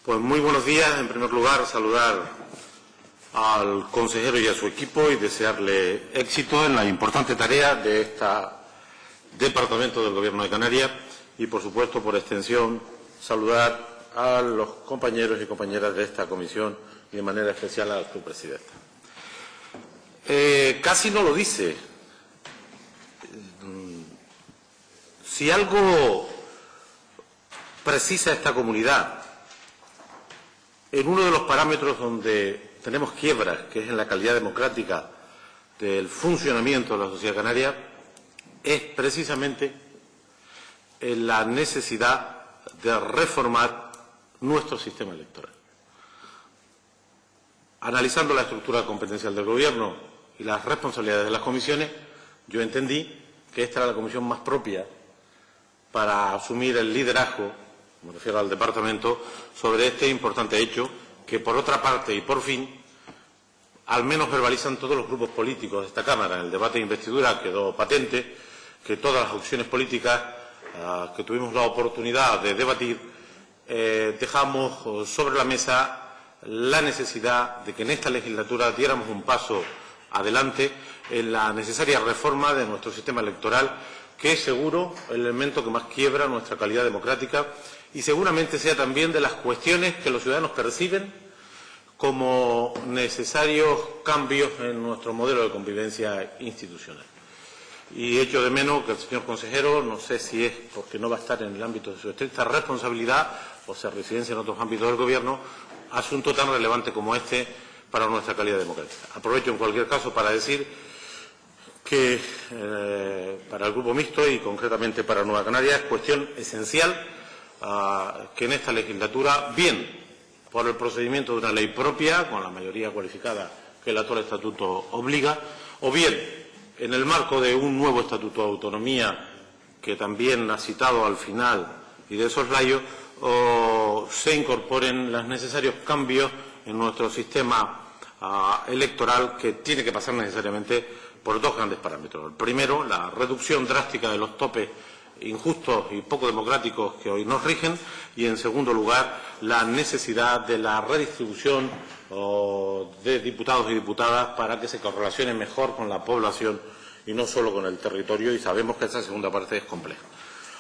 Pues muy buenos días. En primer lugar, saludar al consejero y a su equipo y desearle éxito en la importante tarea de este Departamento del Gobierno de Canarias y, por supuesto, por extensión, saludar a los compañeros y compañeras de esta comisión y, de manera especial, a su presidenta. Casi no lo dice. Si algo precisa esta comunidad en uno de los parámetros donde tenemos quiebras, que es en la calidad democrática del funcionamiento de la sociedad canaria, es precisamente en la necesidad de reformar nuestro sistema electoral. Analizando la estructura competencial del Gobierno y las responsabilidades de las comisiones, yo entendí que esta era la comisión más propia para asumir el liderazgo, me refiero al Departamento, sobre este importante hecho que, por otra parte y por fin, al menos verbalizan todos los grupos políticos de esta Cámara. En el debate de investidura quedó patente que todas las opciones políticas que tuvimos la oportunidad de debatir dejamos sobre la mesa la necesidad de que en esta legislatura diéramos un paso adelante en la necesaria reforma de nuestro sistema electoral, que es seguro el elemento que más quiebra nuestra calidad democrática y seguramente sea también de las cuestiones que los ciudadanos perciben como necesarios cambios en nuestro modelo de convivencia institucional. Y echo de menos que el señor consejero, no sé si es porque no va a estar en el ámbito de su estricta responsabilidad o sea residencia en otros ámbitos del Gobierno, asunto tan relevante como este para nuestra calidad democrática. Aprovecho en cualquier caso para decir que para el Grupo Mixto y concretamente para Nueva Canarias es cuestión esencial que en esta legislatura, bien por el procedimiento de una ley propia, con la mayoría cualificada que el actual Estatuto obliga, o bien en el marco de un nuevo Estatuto de Autonomía que también ha citado al final y de soslayo, se incorporen los necesarios cambios en nuestro sistema electoral, que tiene que pasar necesariamente por dos grandes parámetros. El primero, la reducción drástica de los topes injustos y poco democráticos que hoy nos rigen, y en segundo lugar, la necesidad de la redistribución de diputados y diputadas para que se correlacione mejor con la población y no solo con el territorio, y sabemos que esa segunda parte es compleja.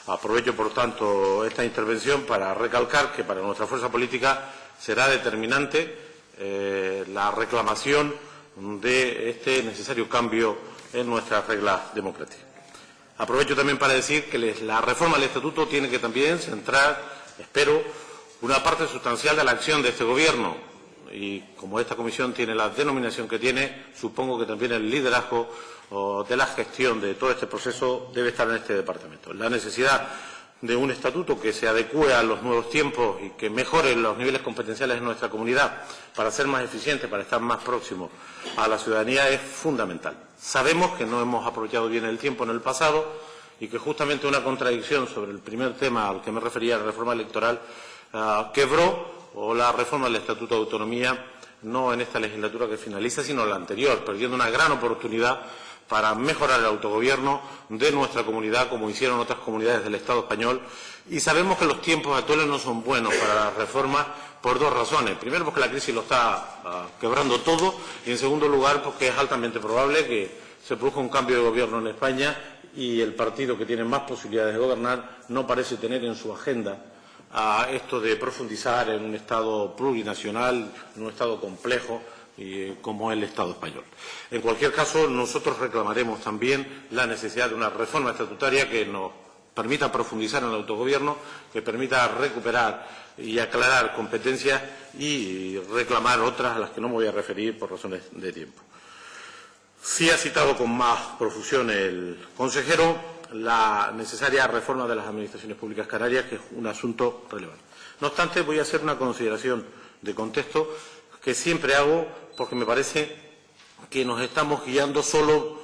Aprovecho, por tanto, esta intervención para recalcar que para nuestra fuerza política será determinante la reclamación de este necesario cambio en nuestras reglas democráticas. Aprovecho también para decir que la reforma del Estatuto tiene que también centrar, espero, una parte sustancial de la acción de este Gobierno. Y como esta comisión tiene la denominación que tiene, supongo que también el liderazgo de la gestión de todo este proceso debe estar en este departamento. La necesidad de un estatuto que se adecúe a los nuevos tiempos y que mejore los niveles competenciales de nuestra comunidad para ser más eficiente, para estar más próximo a la ciudadanía, es fundamental. Sabemos que no hemos aprovechado bien el tiempo en el pasado y que justamente una contradicción sobre el primer tema al que me refería, la reforma electoral, quebró la reforma del Estatuto de Autonomía, no en esta legislatura que finaliza, sino en la anterior, perdiendo una gran oportunidad para mejorar el autogobierno de nuestra comunidad, como hicieron otras comunidades del Estado español. Y sabemos que los tiempos actuales no son buenos para la reforma por dos razones. Primero, porque la crisis lo está quebrando todo, y en segundo lugar, porque es altamente probable que se produzca un cambio de gobierno en España y el partido que tiene más posibilidades de gobernar no parece tener en su agenda esto de profundizar en un Estado plurinacional, en un Estado complejo como el Estado español. En cualquier caso, nosotros reclamaremos también la necesidad de una reforma estatutaria que nos permita profundizar en el autogobierno, que permita recuperar y aclarar competencias y reclamar otras a las que no me voy a referir por razones de tiempo. Sí ha citado con más profusión el consejero la necesaria reforma de las administraciones públicas canarias, que es un asunto relevante. No obstante, voy a hacer una consideración de contexto que siempre hago porque me parece que nos estamos guiando solo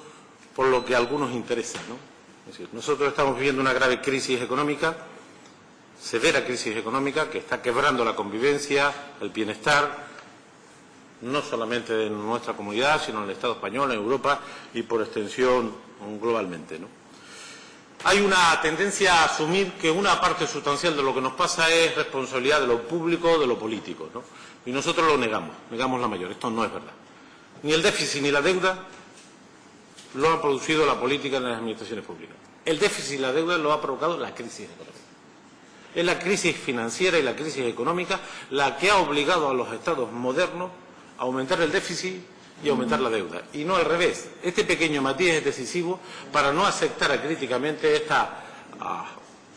por lo que a algunos interesa, ¿no? Es decir, nosotros estamos viviendo una grave crisis económica, severa crisis económica, que está quebrando la convivencia, el bienestar, no solamente en nuestra comunidad, sino en el Estado español, en Europa y por extensión globalmente, ¿no? hay una tendencia a asumir que una parte sustancial de lo que nos pasa es responsabilidad de lo público, de lo político, ¿no? Y nosotros lo negamos la mayor. Esto no es verdad. Ni el déficit ni la deuda lo ha producido la política en las administraciones públicas. El déficit y la deuda lo ha provocado la crisis económica. Es la crisis financiera y la crisis económica la que ha obligado a los estados modernos a aumentar el déficit y aumentar la deuda. Y no al revés. Este pequeño matiz es decisivo para no aceptar críticamente esta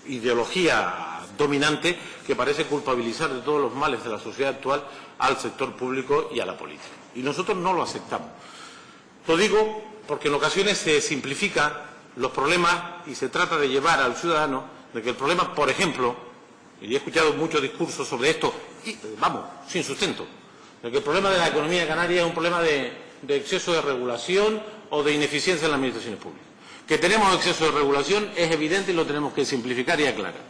ideología dominante que parece culpabilizar de todos los males de la sociedad actual al sector público y a la política. Y nosotros no lo aceptamos. Lo digo porque en ocasiones se simplifican los problemas y se trata de llevar al ciudadano de que el problema, por ejemplo, y he escuchado muchos discursos sobre esto, y vamos, sin sustento, de que el problema de la economía canaria es un problema de exceso de regulación o de ineficiencia en las administraciones públicas. Que tenemos exceso de regulación es evidente y lo tenemos que simplificar y aclarar.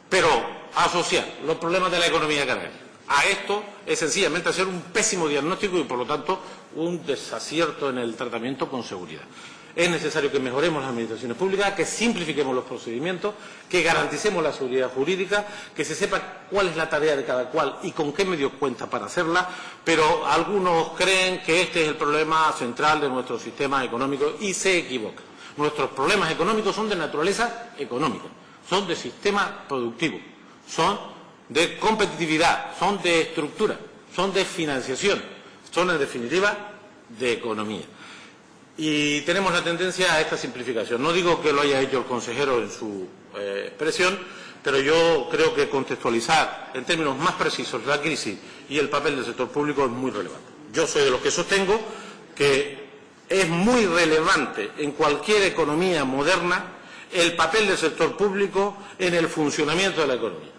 Pero asociar los problemas de la economía canaria a esto es sencillamente hacer un pésimo diagnóstico y, por lo tanto, un desacierto en el tratamiento con seguridad. Es necesario que mejoremos las administraciones públicas, que simplifiquemos los procedimientos, que garanticemos la seguridad jurídica, que se sepa cuál es la tarea de cada cual y con qué medios cuenta para hacerla, pero algunos creen que este es el problema central de nuestro sistema económico y se equivocan. Nuestros problemas económicos son de naturaleza económica, son de sistema productivo, son de competitividad, son de estructura, son de financiación, son en definitiva de economía. Y tenemos la tendencia a esta simplificación. No digo que lo haya hecho el consejero en su expresión, pero yo creo que contextualizar en términos más precisos la crisis y el papel del sector público es muy relevante. Yo soy de los que sostengo que es muy relevante en cualquier economía moderna el papel del sector público en el funcionamiento de la economía.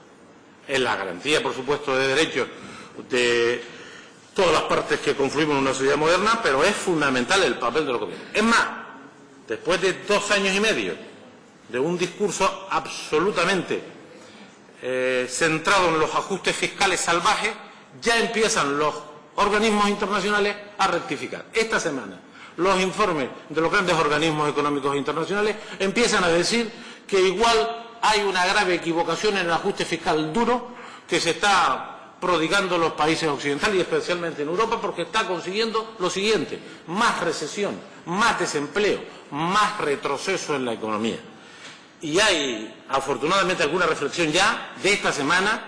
En la garantía, por supuesto, de derechos de todas las partes que confluimos en una sociedad moderna, pero es fundamental el papel de los gobiernos. Es más, después de 2 años y medio de un discurso absolutamente centrado en los ajustes fiscales salvajes, ya empiezan los organismos internacionales a rectificar. Esta semana, los informes de los grandes organismos económicos internacionales empiezan a decir que igual hay una grave equivocación en el ajuste fiscal duro que se está prodigando en los países occidentales y especialmente en Europa, porque está consiguiendo lo siguiente: más recesión, más desempleo, más retroceso en la economía. Y hay, afortunadamente, alguna reflexión ya de esta semana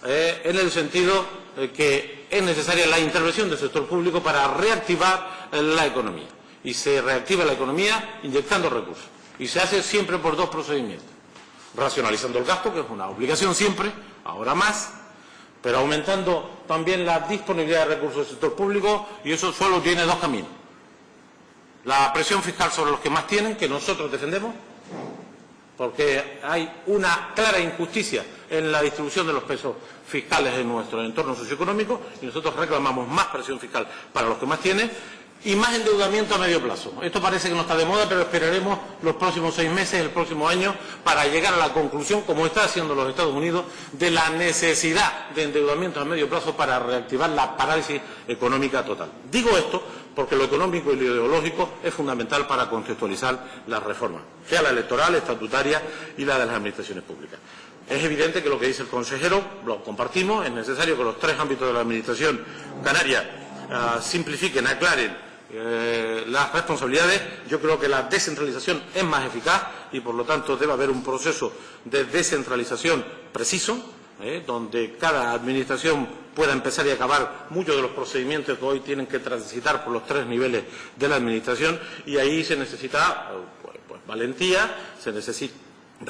en el sentido de que es necesaria la intervención del sector público para reactivar la economía. Y se reactiva la economía inyectando recursos. Y se hace siempre por 2 procedimientos. Racionalizando el gasto, que es una obligación siempre, ahora más, pero aumentando también la disponibilidad de recursos del sector público, y eso solo tiene 2 caminos. La presión fiscal sobre los que más tienen, que nosotros defendemos, porque hay una clara injusticia en la distribución de los pesos fiscales en nuestro entorno socioeconómico, y nosotros reclamamos más presión fiscal para los que más tienen, y más endeudamiento a medio plazo. Esto parece que no está de moda, pero esperaremos los próximos 6 meses, el próximo año, para llegar a la conclusión, como está haciendo los Estados Unidos, de la necesidad de endeudamiento a medio plazo para reactivar la parálisis económica total. Digo esto porque lo económico y lo ideológico es fundamental para contextualizar las reformas, sea la electoral, estatutaria y la de las administraciones públicas. Es evidente que lo que dice el consejero lo compartimos. Es necesario que los 3 ámbitos de la administración canaria simplifiquen, aclaren las responsabilidades. Yo creo que la descentralización es más eficaz y, por lo tanto, debe haber un proceso de descentralización preciso, donde cada administración pueda empezar y acabar muchos de los procedimientos que hoy tienen que transitar por los 3 niveles de la administración, y ahí se necesita pues valentía, se necesita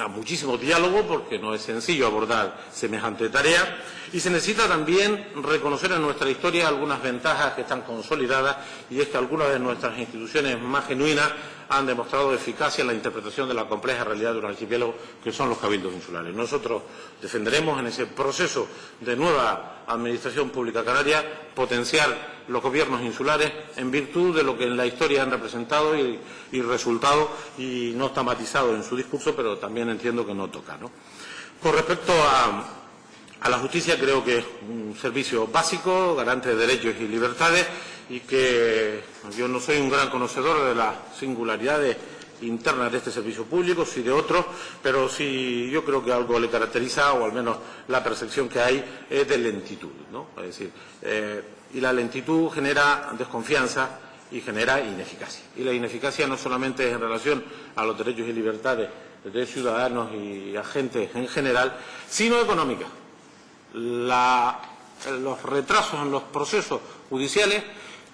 muchísimo diálogo, porque no es sencillo abordar semejante tarea, y se necesita también reconocer en nuestra historia algunas ventajas que están consolidadas, y es que algunas de nuestras instituciones más genuinas han demostrado eficacia en la interpretación de la compleja realidad de un archipiélago que son los cabildos insulares. Nosotros defenderemos en ese proceso de nueva administración pública canaria potenciar los gobiernos insulares en virtud de lo que en la historia han representado y resultado, y no está matizado en su discurso, pero también entiendo que no toca, ¿no? Con respecto a la justicia, creo que es un servicio básico, garante de derechos y libertades, y que yo no soy un gran conocedor de las singularidades internas de este servicio público, sí de otros, pero sí yo creo que algo le caracteriza, o al menos la percepción que hay, es de lentitud, ¿no? Es decir, y la lentitud genera desconfianza y genera ineficacia. Y la ineficacia no solamente es en relación a los derechos y libertades de ciudadanos y agentes en general, sino económica. Los retrasos en los procesos judiciales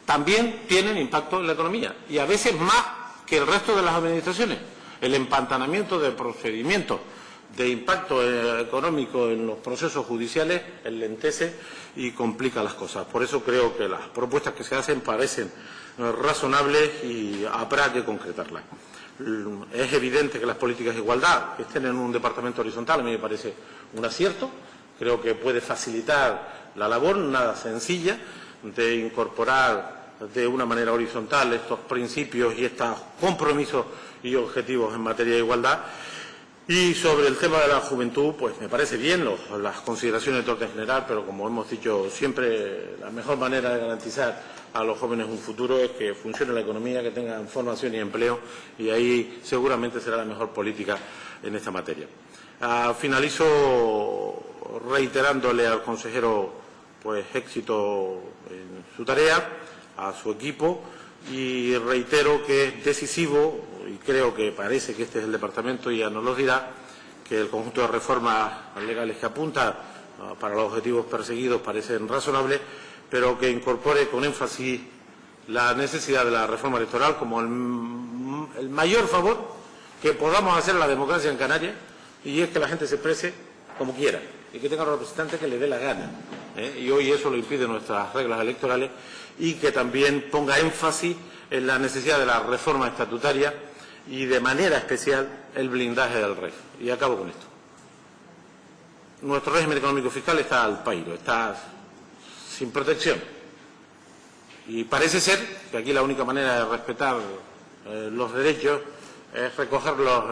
también tienen impacto en la economía, y a veces más que el resto de las administraciones. El empantanamiento de procedimientos de impacto económico en los procesos judiciales enlentece y complica las cosas. Por eso creo que las propuestas que se hacen parecen razonables y habrá que concretarlas. Es evidente que las políticas de igualdad que estén en un departamento horizontal a mí me parece un acierto. Creo que puede facilitar la labor, nada sencilla, de incorporar de una manera horizontal estos principios y estos compromisos y objetivos en materia de igualdad. Y sobre el tema de la juventud, pues me parece bien las consideraciones de orden general, pero como hemos dicho siempre, la mejor manera de garantizar a los jóvenes un futuro es que funcione la economía, que tengan formación y empleo, y ahí seguramente será la mejor política en esta materia. Finalizo reiterándole al consejero pues éxito en su tarea, a su equipo, y reitero que es decisivo, y creo que parece que este es el departamento, y ya nos lo dirá, que el conjunto de reformas legales que apunta para los objetivos perseguidos parecen razonables, pero que incorpore con énfasis la necesidad de la reforma electoral como el mayor favor que podamos hacer a la democracia en Canarias, y es que la gente se exprese como quiera y que tenga un representante que le dé la gana, y hoy eso lo impiden nuestras reglas electorales, y que también ponga énfasis en la necesidad de la reforma estatutaria y de manera especial el blindaje del REF. Y acabo con esto. Nuestro régimen económico fiscal está al pairo, está sin protección, y parece ser que aquí la única manera de respetar los derechos es recogerlos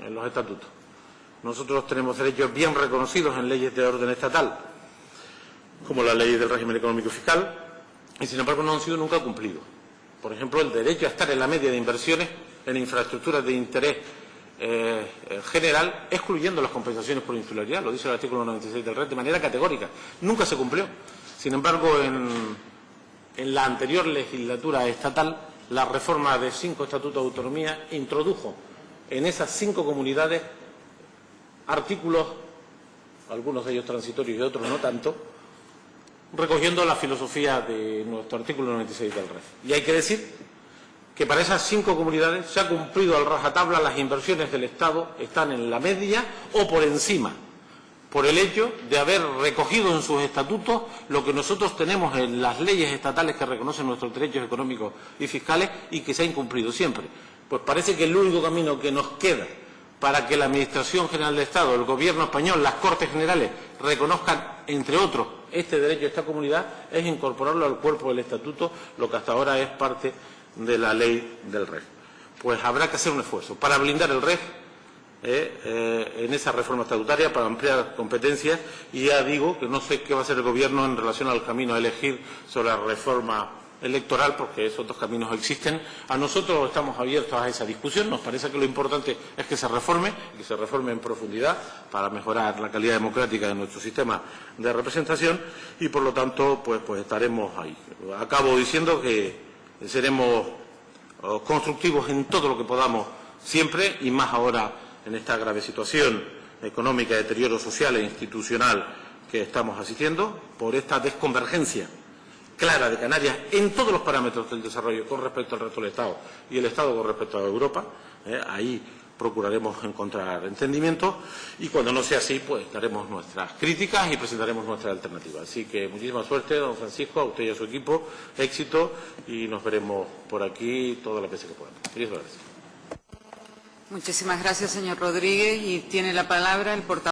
en los estatutos. Nosotros tenemos derechos bien reconocidos en leyes de orden estatal, como la ley del régimen económico fiscal, y sin embargo no han sido nunca cumplidos. Por ejemplo, el derecho a estar en la media de inversiones en infraestructuras de interés general, excluyendo las compensaciones por insularidad, lo dice el artículo 96 del REF de manera categórica. Nunca se cumplió. Sin embargo, en la anterior legislatura estatal, la reforma de 5 estatutos de autonomía introdujo en esas 5 comunidades artículos, algunos de ellos transitorios y otros no tanto, recogiendo la filosofía de nuestro artículo 96 del REF. Y hay que decir que para esas 5 comunidades se ha cumplido al rajatabla, las inversiones del Estado están en la media o por encima, por el hecho de haber recogido en sus estatutos lo que nosotros tenemos en las leyes estatales que reconocen nuestros derechos económicos y fiscales y que se ha incumplido siempre. Pues parece que el único camino que nos queda para que la Administración General del Estado, el Gobierno español, las Cortes Generales reconozcan, entre otros, este derecho de esta comunidad, es incorporarlo al cuerpo del Estatuto, lo que hasta ahora es parte de la ley del REF. Pues habrá que hacer un esfuerzo para blindar el REF en esa reforma estatutaria, para ampliar competencias, y ya digo que no sé qué va a hacer el Gobierno en relación al camino a elegir sobre la reforma electoral, porque esos 2 caminos existen. A nosotros estamos abiertos a esa discusión. Nos parece que lo importante es que se reforme, y que se reforme en profundidad para mejorar la calidad democrática de nuestro sistema de representación, y por lo tanto pues estaremos ahí. Acabo diciendo que seremos constructivos en todo lo que podamos siempre, y más ahora en esta grave situación económica, deterioro social e institucional que estamos asistiendo, por esta desconvergencia clara de Canarias en todos los parámetros del desarrollo con respecto al resto del Estado y el Estado con respecto a Europa. Ahí procuraremos encontrar entendimiento, y cuando no sea así, pues daremos nuestras críticas y presentaremos nuestras alternativas. Así que muchísima suerte, don Francisco, a usted y a su equipo, éxito, y nos veremos por aquí todas las veces que podamos. Muchas gracias. Muchísimas gracias, señor Rodríguez, y tiene la palabra el portavoz.